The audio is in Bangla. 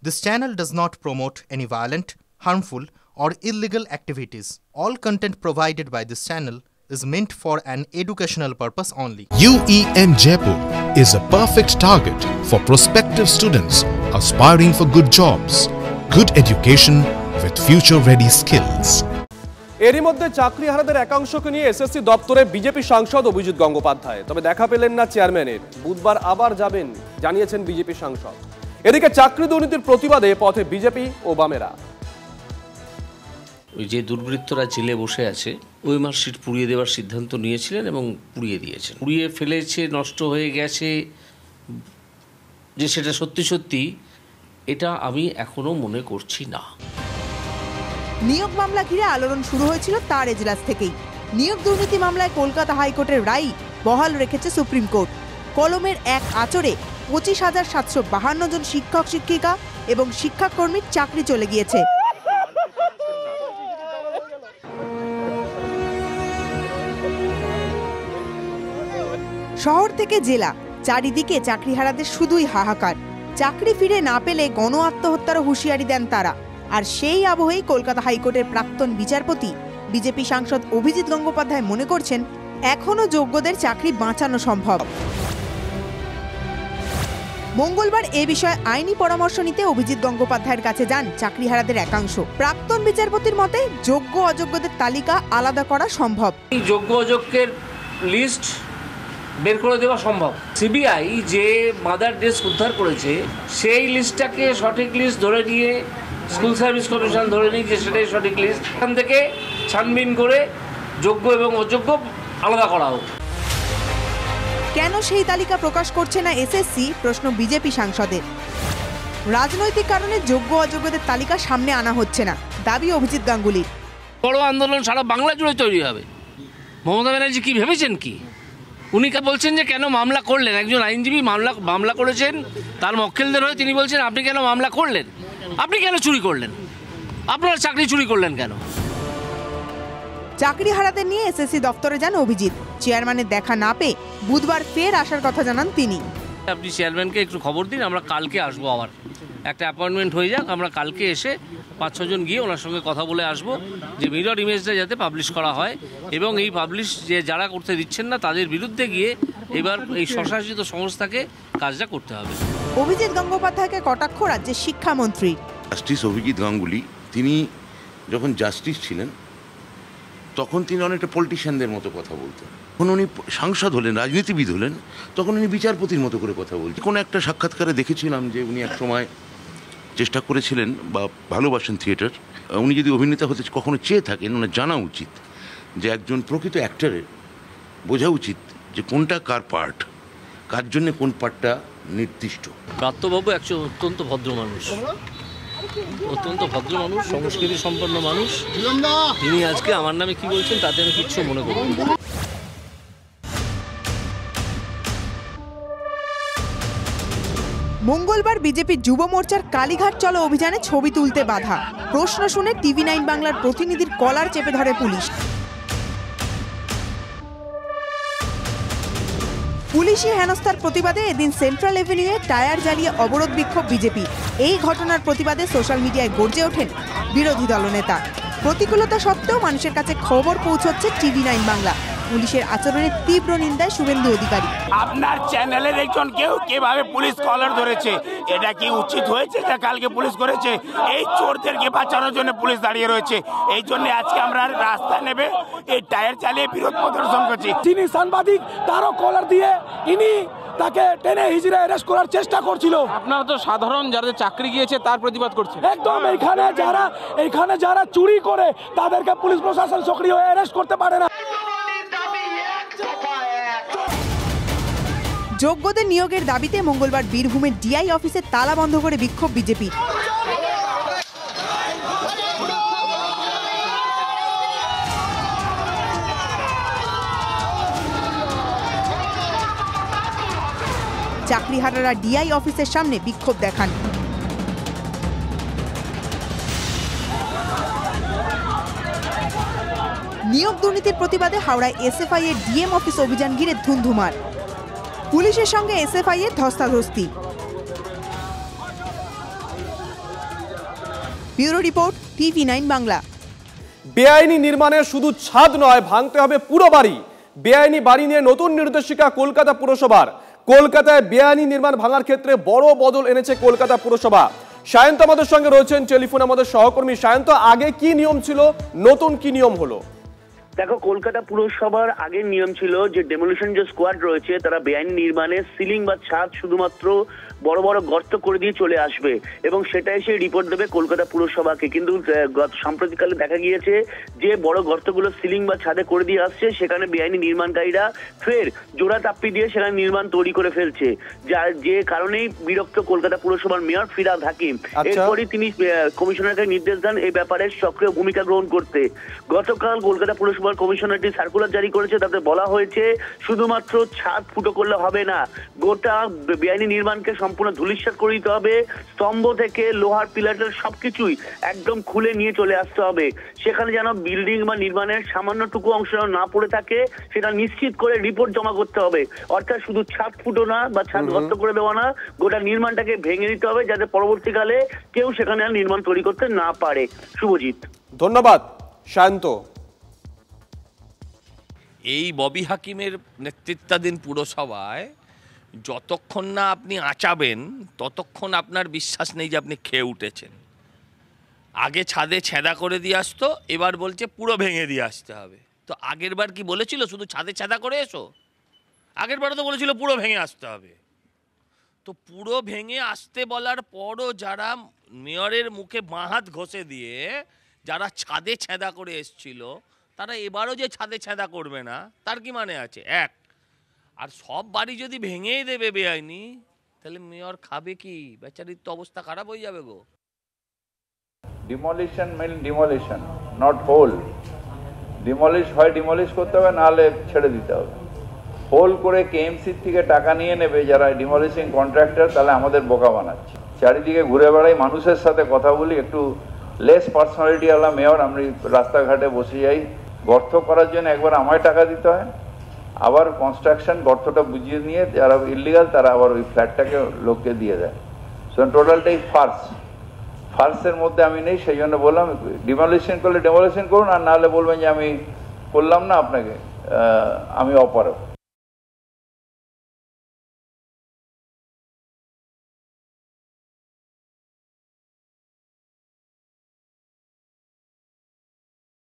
This channel does not promote any violent, harmful, or illegal activities. All content provided by this channel is meant for an educational purpose only. UEN Jaipur is a perfect target for prospective students aspiring for good jobs, good education with future-ready skills. এরই মধ্যে চাকরিহারাদের একাংশকে নিয়ে এসএসসি দপ্তরে বিজেপি সাংসদ অভিজিৎ গঙ্গোপাধ্যায়, তবে দেখা পেলেন না চেয়ারম্যানের। বুধবার আবার যাবেন জানিয়েছেন বিজেপি সাংসদ। এদিকে চাকরি দুর্নীতির প্রতিবাদে পথে বিজেপি ও বামেরা। ওই যে দুর্বৃত্তরা জেলে বসে আছে, ওই মার্কশিট পুড়িয়ে দেওয়ার সিদ্ধান্ত নিয়েছিলেন এবং পুড়িয়ে দিয়েছেন। পুড়িয়ে ফেলেছে, নষ্ট হয়ে গেছে, যে সেটা সত্যি সত্যি, এটা আমি এখনো মনে করছি না। নিয়োগ মামলা ঘিরে আলোড়ন শুরু হয়েছিল তার এজলাস থেকেই। নিয়োগ দুর্নীতি মামলায় কলকাতা হাইকোর্টের রায় বহাল রেখেছে সুপ্রিম কোর্ট। কলমের এক আঁচড়ে 25,752 জন শিক্ষক শিক্ষিকা এবং শিক্ষাকর্মীর চাকরি চলে গিয়েছে। শহর থেকে জেলা, চারিদিকে চাকরিহারাদের শুধুই হাহাকার। চাকরি ফিরে না পেলে গণ আত্মহত্যারও হুঁশিয়ারি দেন তারা। আর সেই আবহেই কলকাতা হাইকোর্টের প্রাক্তন বিচারপতি বিজেপি সাংসদ অভিজিৎ গঙ্গোপাধ্যায় মনে করছেন এখনো যোগ্যদের চাকরি বাঁচানো সম্ভব। মঙ্গলবার এ বিষয়ে আইনি পরামর্শ নিতে অভিজিৎ গঙ্গোপাধ্যায়ের কাছে যান চাকরিহারাদের একাংশ। প্রাক্তন বিচারপতির মতে যোগ্য অযোগ্যদের তালিকা আলাদা করা সম্ভব। যোগ্য অযোগ্যের লিস্ট বের করে দেওয়া সম্ভব। সিবিআই যে মাদার ডেস্ক উদ্ধার করেছে সেই লিস্টটাকে সঠিক লিস্ট ধরে নিয়ে, স্কুল সার্ভিস কমিশন ধরে নিয়েছে সেটাই সঠিক লিস্ট, এখান থেকে ছানবিন করে যোগ্য এবং অযোগ্য আলাদা করা হোক। কেন সেই তালিকা প্রকাশ করছে না এসএসসি, প্রশ্ন বিজেপি সাংসদের। রাজনৈতিক কারণে যোগ্য অযোগ্যদের তালিকা সামনে আনা হচ্ছে না, দাবি অভিজিৎ গাঙ্গুলির। বড় আন্দোলন সারা বাংলা জুড়ে তৈরি হবে। মমতা ব্যানার্জি কি ভেবেছেন কি? উনি বলছেন যে কেন মামলা করলেন? একজন আইনজীবী মামলা করেছেন, তার মক্কেলদের হয়ে তিনি বলছেন আপনি কেন মামলা করলেন? আপনি কেন চুরি করলেন? আপনারা চাকরি চুরি করলেন কেন? চাকরি হারাদের নিয়ে এসএসসি দপ্তরে যান অভিজিৎ। চেয়ারম্যানের দেখা না পেয়ে বুধবার ফের আসার কথা জানান তিনি। আপনি চেয়ারম্যানকে একটু খবর দিন, আমরা কালকে আসবো। আবার একটা অ্যাপয়েন্টমেন্ট হয়ে যাক, আমরা কালকে এসে 5-6 জন গিয়ে ওনার সঙ্গে কথা বলে আসবো যে মিরর ইমেজটা যাতে পাবলিশ করা হয় এবং এই পাবলিশ যে যারা করতে দিচ্ছেন না তাদের বিরুদ্ধে গিয়ে এবার এই স্বশাসিত সংস্থাকে কাজটা করতে হবে। অভিজিৎ গঙ্গোপাধ্যায়কে কটাক্ষ রাজ্যের শিক্ষামন্ত্রী। জাস্টিস অভিজিৎ গাঙ্গুলি, তিনি যখন জাস্টিস ছিলেন তখন তিনি অনেকটা পলিটিশিয়ানদের মতো কথা বলতেন। যখন উনি সাংসদ হলেন, রাজনীতিবিদ হলেন, তখন উনি বিচারপতির মতো করে কথা বলতেন। কোনো একটা সাক্ষাৎকারে দেখেছিলাম যে উনি এক সময় চেষ্টা করেছিলেন বা ভালোবাসেন থিয়েটার। উনি যদি অভিনেতা হতে কখনো চেয়ে থাকেন, ওনার জানা উচিত যে একজন প্রকৃত অ্যাক্টরের বোঝা উচিত যে কোনটা কার পার্ট, কার জন্য কোন পার্টটা নির্দিষ্ট। প্রাত্যবাবু একজন অত্যন্ত ভদ্র মানুষ, সংস্কৃতি সম্পন্ন মানুষ। তিনি আজকে আমার নামে কি বলছেন তাতে আমি কিচ্ছু মনে করি না। মঙ্গলবার বিজেপির যুব মোর্চার কালীঘাট চলো অভিযানে ছবি তুলতে বাধা। প্রশ্ন শুনে TV9 বাংলার প্রতিনিধির কলার চেপে ধরে পুলিশ। পুলিশি হেনস্থার প্রতিবাদে এদিন সেন্ট্রাল এভিনিউয়ে টায়ার জ্বালিয়ে অবরোধ বিক্ষোভ বিজেপি। এই ঘটনার প্রতিবাদে সোশ্যাল মিডিয়ায় গর্জে ওঠেন বিরোধী দলনেতা। প্রতিকূলতা সত্ত্বেও মানুষের কাছে খবর পৌঁছচ্ছে TV9 বাংলা। পুলিশের আচরণের তীব্র নিন্দায় শুভেন্দু অধিকারী। আপনার চ্যানেলের একজন কেউ কিভাবে পুলিশ কলার ধরেছে, এটা কি উচিত হয়েছে যা কালকে পুলিশ করেছে? এই চোরদেরকে বাঁচানোর জন্য পুলিশ দাঁড়িয়ে রয়েছে। এই জন্য আজকে আমরা রাস্তায় নেবে এই টায়ার চালিয়ে বিরোধ প্রদর্শন করছি। যিনি সাংবাদিক তারও কলার দিয়ে ইনি তাকে টেনে হিজড়ে অ্যারেস্ট করার চেষ্টা করছিল। আপনারা তো সাধারণ যারা চাকরি গিয়েছে তার প্রতিবাদ করছে। একদম এইখানে যারা চুরি করে তাদেরকে পুলিশ প্রশাসন সক্রিয় হয়ে অ্যারেস্ট করতে পারে না। যোগ্যদের নিয়োগের দাবিতে মঙ্গলবার বীরভূমের ডিআই অফিসে তালা বন্ধ করে বিক্ষোভ বিজেপির। চাকরিহারারা ডিআই অফিসের সামনে বিক্ষোভ দেখান। নিয়োগ দুর্নীতির প্রতিবাদে হাওড়ায় এসএফআই এর ডিএম অফিস অভিযান ঘিরে ধুন্ধুমার। পুলিশের সঙ্গে এসএফআই এর ধস্তাধস্তি। Bureau report, TV9 Bangla. বেআইনি নির্মাণে শুধু ছাদ নয়, ভাঙতে হবে পুরো বাড়ি। বেআইনি বাড়ি নিয়ে নতুন নির্দেশিকা কলকাতা পুরসভার। কলকাতায় বেআইনি নির্মাণ ভাঙার ক্ষেত্রে বড় বদল এনেছে কলকাতা পুরসভা। সায়ন্ত আমাদের সঙ্গে রয়েছেন টেলিফোনে, আমাদের সহকর্মী। সায়ন্ত, আগে কি নিয়ম ছিল, নতুন কি নিয়ম হলো? দেখো, কলকাতা পুরসভার আগের নিয়ম ছিল যে ডেমোলিশন যে স্কোয়াড রয়েছে তারা বেআইনি নির্মাণে সিলিং বা ছাদ শুধুমাত্র বড় বড় গর্ত করে দিয়ে চলে আসবে এবং সেটা এসে রিপোর্ট দেবে কলকাতা পুরসভাকে। কিন্তু সাম্প্রতিককালে দেখা গিয়েছে যে বড় গর্তগুলো সিলিং বা ছাদে করে দিয়ে আসছে, সেখানে বেআইনি নির্মাণকারীরা ফের জোড়া তাপ্পি দিয়ে সেখানে নির্মাণ তৈরি করে ফেলছে, যার যে কারণেই বিরক্ত কলকাতা পুরসভার মেয়র ফিরহাদ হাকিম। এরপরই তিনি কমিশনারকে নির্দেশ দেন এই ব্যাপারে সক্রিয় ভূমিকা গ্রহণ করতে। গতকাল কলকাতা পুরসভার কমিশনারটি সার্কুলার জারি করেছে, তাতে বলা হয়েছে শুধুমাত্র ছাদ ফুটো করলে হবে না, গোটা বেআইনি নির্মাণকে সম্পূর্ণ ধূলিসাৎ করে দিতে হবে। স্তম্ভ থেকে লোহার পিলার সবকিছুই একদম খুলে নিয়ে চলে আসতে হবে। সেখানে যেন বিল্ডিং বা নির্মাণের সামান্যটুকু অংশ না পড়ে থাকে সেটা নিশ্চিত করে রিপোর্ট জমা করতে হবে। অর্থাৎ শুধু ছাদ ফুটো না বা ছাদ গর্ত করে দেওয়া না, গোটা নির্মাণটাকে ভেঙে দিতে হবে যাতে পরবর্তীকালে কেউ সেখানে আর নির্মাণ তৈরি করতে না পারে। শুভজিৎ, ধন্যবাদ। শান্ত, এই ববি হাকিমের নেতৃত্বাধীন পুরসভায় যতক্ষণ না আপনি আঁচাবেন ততক্ষণ আপনার বিশ্বাস নেই যে আপনি খেয়ে উঠেছেন। আগে ছাদে ছেঁদা করে দিয়ে আসতো, এবার বলছে পুরো ভেঙে দিয়ে আসতে হবে। তো আগের বার কি বলেছিল শুধু ছাদে ছেঁদা করে এসো? আগের বার তো বলেছিল পুরো ভেঙে আসতে হবে। তো পুরো ভেঙে আসতে বলার পরও যারা মেয়রের মুখে বাঁ হাত ঘষে দিয়ে যারা ছাদে ছেঁদা করে এসছিল, তারা এবারও যে ছাদে ছেঁদা করবে না তার কি মানে আছে? এক, আর সব বাড়ি যদি ভেঙেই দেবে বেআইনি, তাহলে মেয়র খাবে কি? বেচারির তো অবস্থা খারাপ হয়ে যাবে গো। ডিমলিশন মিন ডিমলিশন, নট হোল। ডিমলিশ হয় ডিমলিশ করতে হবে, নাহলে ছেড়ে দিতে হবে। হোল করে কেএমসির থেকে টাকা নিয়ে নেবে যারা ডিমলিশিং কন্ট্রাক্টর, তাহলে আমাদের বোকা বানাচ্ছে। চারিদিকে ঘুরে বেড়াই, মানুষের সাথে কথা বলি, একটু লেস পার্সোনালিটিওয়ালা মেয়র। আমি রাস্তাঘাটে বসে যাই, গর্ত করার জন্য একবার আমায় টাকা দিতে হয়, আবার কনস্ট্রাকশন গর্তটা বুঝিয়ে নিয়ে যারা ইলিগাল তারা আবার ওই ফ্ল্যাটটাকে লোককে দিয়ে দেয়। সো টোটালটাই ফার্সের মধ্যে আমি নেই। সেই জন্য বললাম ডিমলিশন করলে ডেমলিশন করুন, আর নাহলে বলবেন যে আমি করলাম না, আপনাকে আমি অপারক।